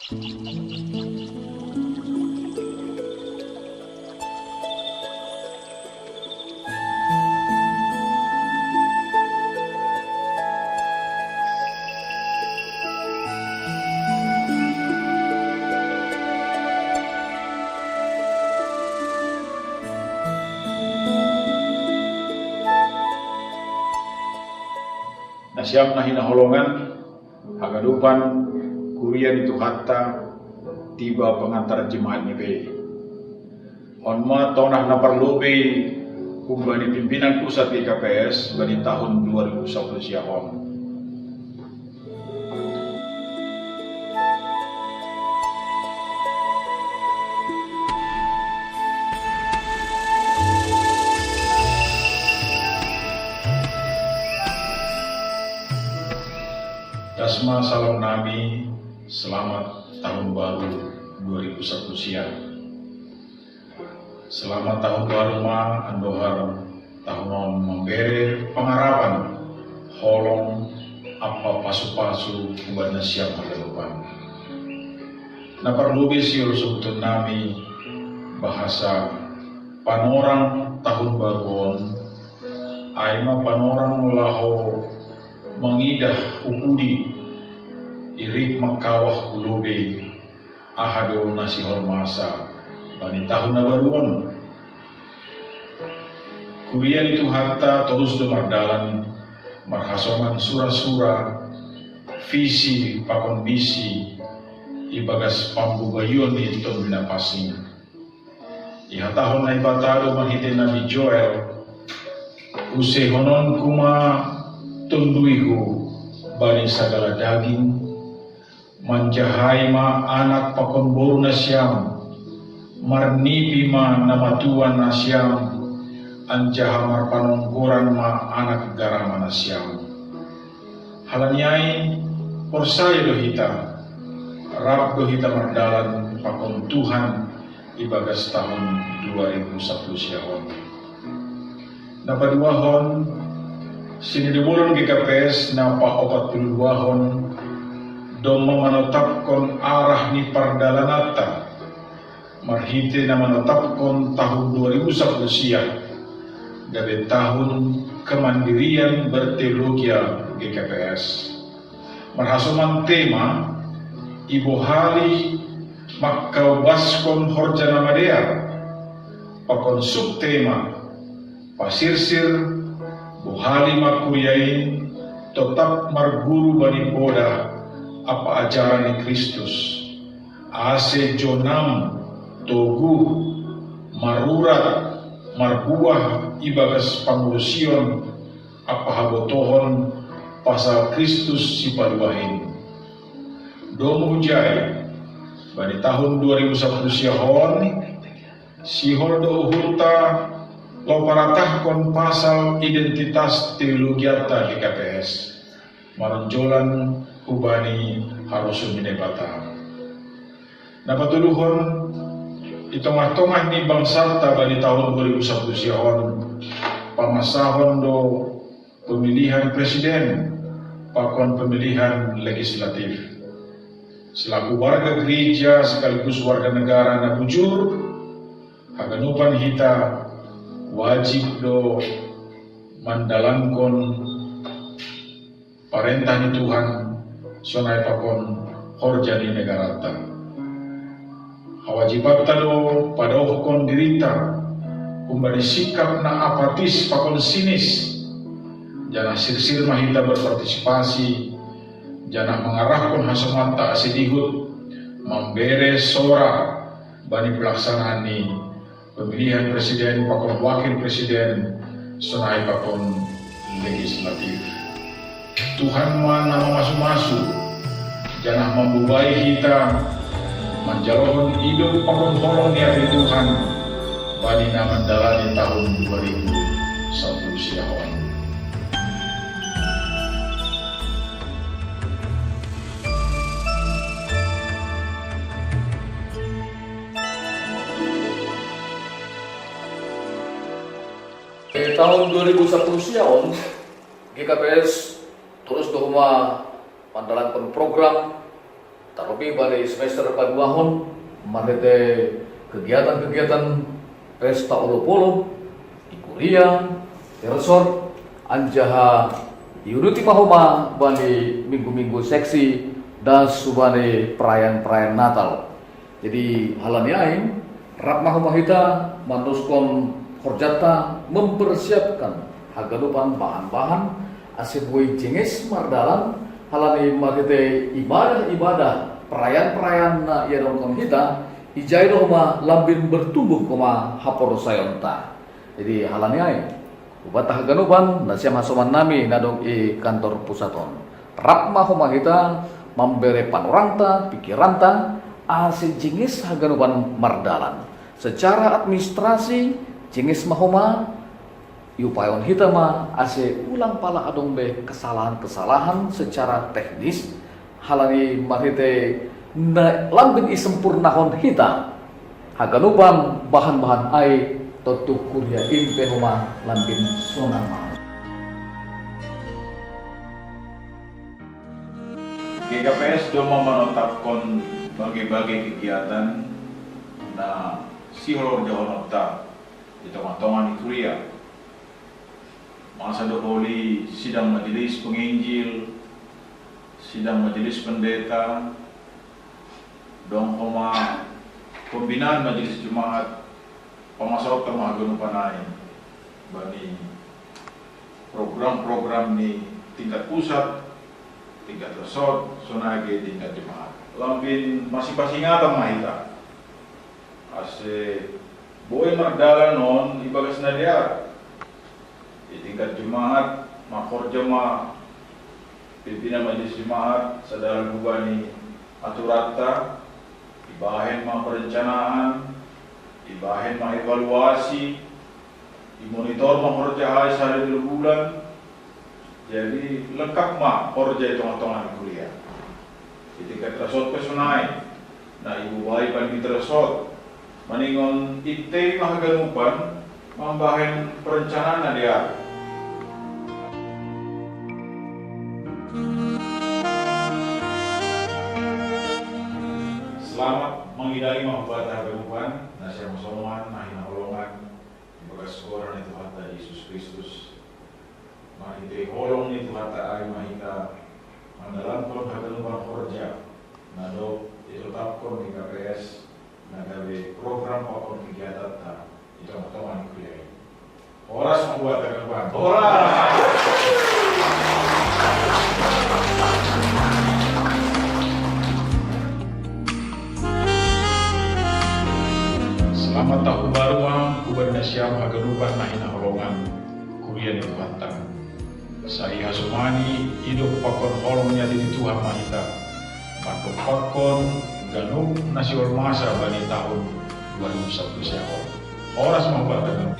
Siap na hinaholongan, hagadupan, kurian itu hatta, tiba pengantar jemaat nibe. Onma tonah na perlobe, kumbani pimpinan pusat GKPS bani tahun 2010 siahon. Dasma salam Nabi, selamat tahun baru 2001 siang. Selamat tahun baru ma andohar tahun memberi pengharapan holong apa pasu-pasu kubana siap depan. Na perlu bisiul sebutun nami bahasa panorang tahun baruon aima panorang laho mengidah ukudi irik makawah kulube ahado nasi hormasa bani tahun baruon kurian itu harta terus demardalan marhasoman sura-sura visi pakon bisi ibagas pambugayon di ton binapasing iha tahun na ibatado mahite Nabi Joel use honon kuma tunduihu bani segala daging manjahai ma anak pakon boru na siyam marnipi ma namatuan na siyam anjaha marpanongkoran ma anak garama na siyam halanyai porsaya do hita rap do hita mardalan pakon Tuhan ibagas tahun 2001 siahon napaduahon sinidibulan GKPS na pa-42 hon dong memanotapkon arah ni pardalanata marhite na manotapkon tahun 2010 siya gabe tahun kemandirian berteologia GKPS marhasoman tema ibu hali makkawaskon horjana madea pakon subtema pasirsir buhali makuriain tetap marguru bani boda apa ajaran ni Kristus ase jonam togu marurat marbuah ibagas pangulusion apa habotohon pasal Kristus si paduahin domu hujai bani tahun 2010 sihon do uhurta lo paratahkon pasal identitas teologiata GKPS maronjolan hubani harusun minebata napatuluhon itongah-tongah ni bangsarta bani tahun 2010 sihon pamasahon do pemilihan presiden pakon pemilihan legislatif selaku warga gereja sekaligus warga negara na bujur haganupan hita wajib do mandalankon parentah ni Tuhan sonai pakon horjani negarata hawajibatta do padohkon dirita kumbari sikap na apatis pakon sinis janah sirsir mahita berpartisipasi janah mengarahkan hasomanta asidihut membere sora bani pelaksanaan ni pemilihan presiden, pakon wakil presiden, sonai pakon legislatif. Tuhan mana masu-masu, jangan membubai kita, menjalon hidup pakon holong di hati Tuhan, bani na mendalani tahun 2001 siawan. Tahun 2001 siaon GKPS terus dohuma pandalan program terlebih pada semester paduahon marete kegiatan-kegiatan pesta olo-polo ikuria resort anjaha yuruti mahoma bani minggu-minggu seksi dan subane perayaan-perayaan Natal. Jadi halani aing rap mahoma hita manduskon horjata mempersiapkan hagadupan bahan-bahan asibui jengis mardalan halani marite ibadah-ibadah perayaan-perayaan na yadongkon hita ijai dohma lambin bertumbuh koma hapor sayonta. Jadi halani aing ubatah ganuban nasia masoman nami nadong i kantor pusaton rap mahoma hita memberi panoranta pikiranta ase jengis haganuban mardalan secara administrasi jengis mahoma yupayon hitama ase ulang pala adong be kesalahan-kesalahan secara teknis halani marhite lambin isempurnahon hita haganuban bahan-bahan ai totuk kuria impe homa lambin sonama. GKPS cuma menetapkan berbagai kegiatan na sihor jahon okta di tengah-tengah di Korea. Masa doholi sidang majelis penginjil, sidang majelis pendeta, dong koma pembinaan majelis jemaat, pemasok temahagun panai, bani program-program ni tingkat pusat, tingkat resort, sonage tingkat jemaat. Lambin masing-masing atang mahita. Ase boy mardalan non ibagas na dia. Di tingkat jemaat, makor jemaah, pimpinan majelis jemaat, sadara bubani aturata, ibahen mga perencanaan, ibahen mga evaluasi, dimonitor mga kerja sehari 2 bulan. Jadi lengkap mah kerja tengah-tengah kuliah. Di tingkat resort pesunai, na ibu bayi pan kita resort, maningon ite mah ganupan, mambahen perencanaan na dia. Selamat mengidari mahbata ganupan, nasya masoman, nahina holongan, bagas koran itu hata Yesus Kristus. Mahite holong ni Tuhan ay mahita mandalanton haganupan kerja nado ditetapkan di KPS nagawe program apapun kegiatan ta itu teman kuliah. Horas membuat haganupan. Horas. Selamat tahun baru kubarna siam haganupan nahina holongan kuliah di Tuhan. Saya Hasumani hidup pakon holongnya di Tuhan mahita. Patok pakon ganung nasiwal masa bani tahun 2001 siapa. Horas membuat